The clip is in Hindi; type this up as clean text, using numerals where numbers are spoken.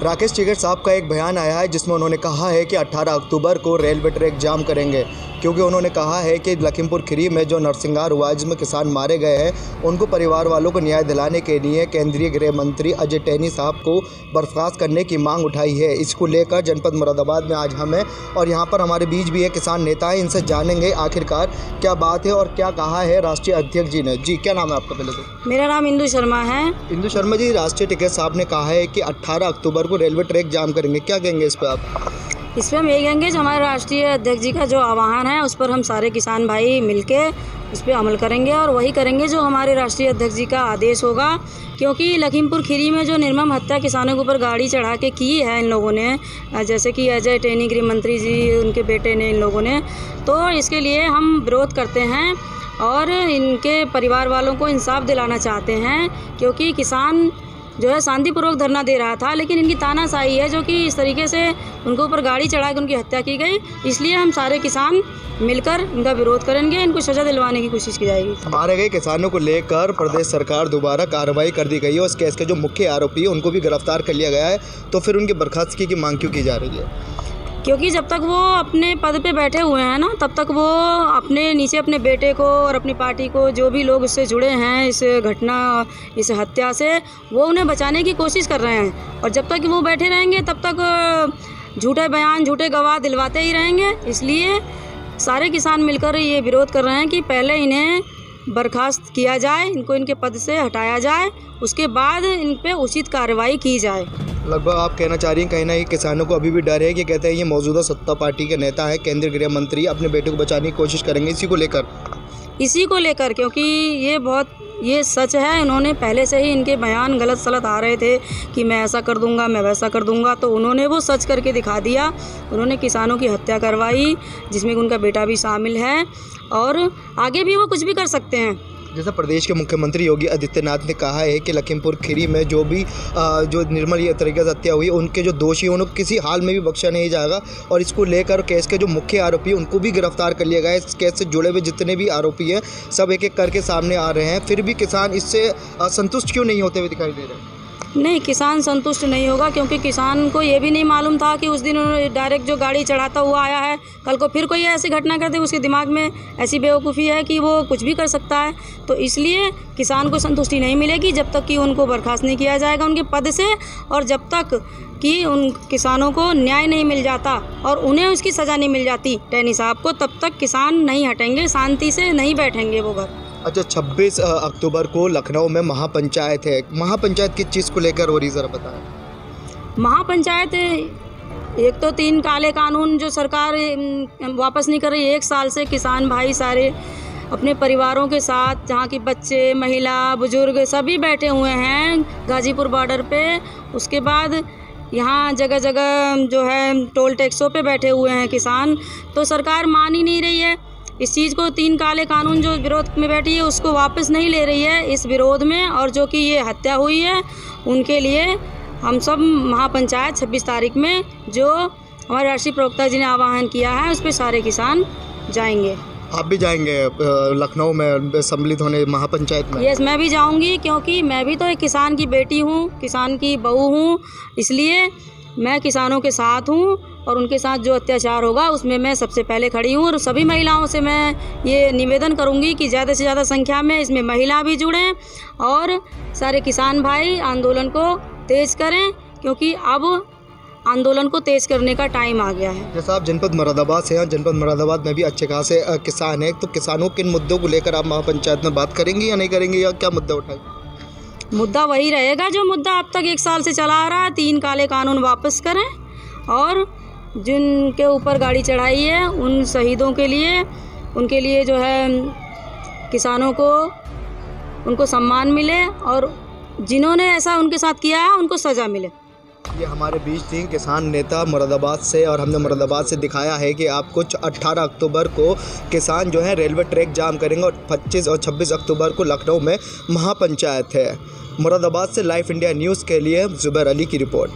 राकेश टिकैत साहब का एक बयान आया है जिसमें उन्होंने कहा है कि 18 अक्टूबर को रेलवे ट्रैक जाम करेंगे, क्योंकि उन्होंने कहा है कि लखीमपुर खीरी में जो नरसिंहार वाइज में किसान मारे गए हैं उनको परिवार वालों को न्याय दिलाने के लिए केंद्रीय गृह मंत्री अजय टैनी साहब को बर्खास्त करने की मांग उठाई है। इसको लेकर जनपद मुरादाबाद में आज हम हैं और यहाँ पर हमारे बीच भी है किसान नेता है, इनसे जानेंगे आखिरकार क्या बात है और क्या कहा है राष्ट्रीय अध्यक्ष जी ने। जी, क्या नाम है आपका? पहले तो मेरा नाम इंदु शर्मा है। इंदु शर्मा जी, राष्ट्रीय टिकैत साहब ने कहा है कि 18 अक्टूबर को रेलवे ट्रैक जाम करेंगे, क्या कहेंगे इस पर आप? इस पर हम ये कहेंगे जो हमारे राष्ट्रीय अध्यक्ष जी का जो आह्वान है उस पर हम सारे किसान भाई मिलके उस पर अमल करेंगे और वही करेंगे जो हमारे राष्ट्रीय अध्यक्ष जी का आदेश होगा, क्योंकि लखीमपुर खीरी में जो निर्मम हत्या किसानों के ऊपर गाड़ी चढ़ा के की है इन लोगों ने, जैसे कि अजय टैनी गृह मंत्री जी, उनके बेटे ने, इन लोगों ने, तो इसके लिए हम विरोध करते हैं और इनके परिवार वालों को इंसाफ दिलाना चाहते हैं, क्योंकि किसान जो है शांतिपूर्वक धरना दे रहा था, लेकिन इनकी तानाशाही है जो कि इस तरीके से उनके ऊपर गाड़ी चढ़ा के उनकी हत्या की गई। इसलिए हम सारे किसान मिलकर इनका विरोध करेंगे, इनको सज़ा दिलवाने की कोशिश की जाएगी। मारे गए किसानों को लेकर प्रदेश सरकार दोबारा कार्रवाई कर दी गई है। उस केस के जो मुख्य आरोपी है उनको भी गिरफ्तार कर लिया गया है, तो फिर उनकी बर्खास्तगी की मांग क्यों की जा रही है? क्योंकि जब तक वो अपने पद पे बैठे हुए हैं ना, तब तक वो अपने नीचे अपने बेटे को और अपनी पार्टी को, जो भी लोग उससे जुड़े हैं इस घटना, इस हत्या से, वो उन्हें बचाने की कोशिश कर रहे हैं। और जब तक वो बैठे रहेंगे तब तक झूठे बयान, झूठे गवाह दिलवाते ही रहेंगे। इसलिए सारे किसान मिलकर ये विरोध कर रहे हैं कि पहले इन्हें बर्खास्त किया जाए, इनको इनके पद से हटाया जाए, उसके बाद इन पे उचित कार्रवाई की जाए। लगभग आप कहना चाह रही हैं कहीं ना कहीं किसानों को अभी भी डर है कि कहते हैं ये मौजूदा सत्ता पार्टी के नेता है, केंद्रीय गृह मंत्री अपने बेटे को बचाने की कोशिश करेंगे, इसी को लेकर, क्योंकि ये सच है। उन्होंने पहले से ही इनके बयान गलत सलत आ रहे थे कि मैं ऐसा कर दूंगा, मैं वैसा कर दूंगा, तो उन्होंने वो सच करके दिखा दिया। उन्होंने किसानों की हत्या करवाई, जिसमें उनका बेटा भी शामिल है, और आगे भी वो कुछ भी कर सकते हैं। जैसा प्रदेश के मुख्यमंत्री योगी आदित्यनाथ ने कहा है कि लखीमपुर खीरी में जो भी जो निर्मम तरीके से हत्या हुई, उनके जो दोषी उनको किसी हाल में भी बख्शा नहीं जाएगा, और इसको लेकर केस के जो मुख्य आरोपी उनको भी गिरफ्तार कर लिया गया है। इस केस से जुड़े हुए जितने भी आरोपी हैं सब एक एक करके सामने आ रहे हैं, फिर भी किसान इससे संतुष्ट क्यों नहीं होते हुए दिखाई दे रहे हैं? नहीं, किसान संतुष्ट नहीं होगा, क्योंकि किसान को ये भी नहीं मालूम था कि उस दिन उन्होंने डायरेक्ट जो गाड़ी चढ़ाता हुआ आया है, कल को फिर कोई ऐसी घटना करते, उसके दिमाग में ऐसी बेवकूफ़ी है कि वो कुछ भी कर सकता है। तो इसलिए किसान को संतुष्टि नहीं मिलेगी जब तक कि उनको बर्खास्त नहीं किया जाएगा उनके पद से, और जब तक कि उन किसानों को न्याय नहीं मिल जाता और उन्हें उसकी सज़ा नहीं मिल जाती टैनी साहब को, तब तक किसान नहीं हटेंगे, शांति से नहीं बैठेंगे वो घर। अच्छा, 26 अक्टूबर को लखनऊ में महापंचायत है। महापंचायत किस चीज़ को लेकर हो रही, ज़रा बताएं। महापंचायत एक तो 3 काले कानून जो सरकार वापस नहीं कर रही, 1 साल से किसान भाई सारे अपने परिवारों के साथ, जहाँ की बच्चे, महिला, बुजुर्ग सभी बैठे हुए हैं गाजीपुर बॉर्डर पे। उसके बाद यहाँ जगह जगह जो है टोल टैक्सों पे बैठे हुए हैं किसान, तो सरकार मान ही नहीं रही है इस चीज़ को। 3 काले कानून जो विरोध में बैठी है उसको वापस नहीं ले रही है इस विरोध में, और जो कि ये हत्या हुई है उनके लिए हम सब महापंचायत 26 तारीख में, जो हमारे राष्ट्रीय प्रवक्ता जी ने आह्वान किया है, उस पर सारे किसान जाएंगे। आप भी जाएंगे लखनऊ में सम्मिलित होने महापंचायत में? यस, मैं भी जाऊंगी, क्योंकि मैं भी तो एक किसान की बेटी हूँ, किसान की बहू हूँ, इसलिए मैं किसानों के साथ हूँ और उनके साथ जो अत्याचार होगा उसमें मैं सबसे पहले खड़ी हूँ। और सभी महिलाओं से मैं ये निवेदन करूँगी कि ज़्यादा से ज़्यादा संख्या में इसमें महिला भी जुड़ें और सारे किसान भाई आंदोलन को तेज़ करें, क्योंकि अब आंदोलन को तेज़ करने का टाइम आ गया है। जैसा आप जनपद मुरादाबाद से हैं, जनपद मुरादाबाद में भी अच्छे खासे किसान हैं, तो किसानों किन मुद्दों को लेकर आप महापंचायत में बात करेंगी या नहीं करेंगी, या क्या मुद्दा उठाएंगे? मुद्दा वही रहेगा जो मुद्दा अब तक 1 साल से चला आ रहा है। 3 काले कानून वापस करें और जिनके ऊपर गाड़ी चढ़ाई है उन शहीदों के लिए, उनके लिए जो है किसानों को उनको सम्मान मिले, और जिन्होंने ऐसा उनके साथ किया है उनको सज़ा मिले। ये हमारे बीच थी किसान नेता मुरादाबाद से, और हमने मुरादाबाद से दिखाया है कि आपको 18 अक्टूबर को किसान जो है रेलवे ट्रैक जाम करेंगे, और 25 और 26 अक्टूबर को लखनऊ में महापंचायत है। मुरादाबाद से लाइव इंडिया न्यूज़ के लिए जुबैर अली की रिपोर्ट।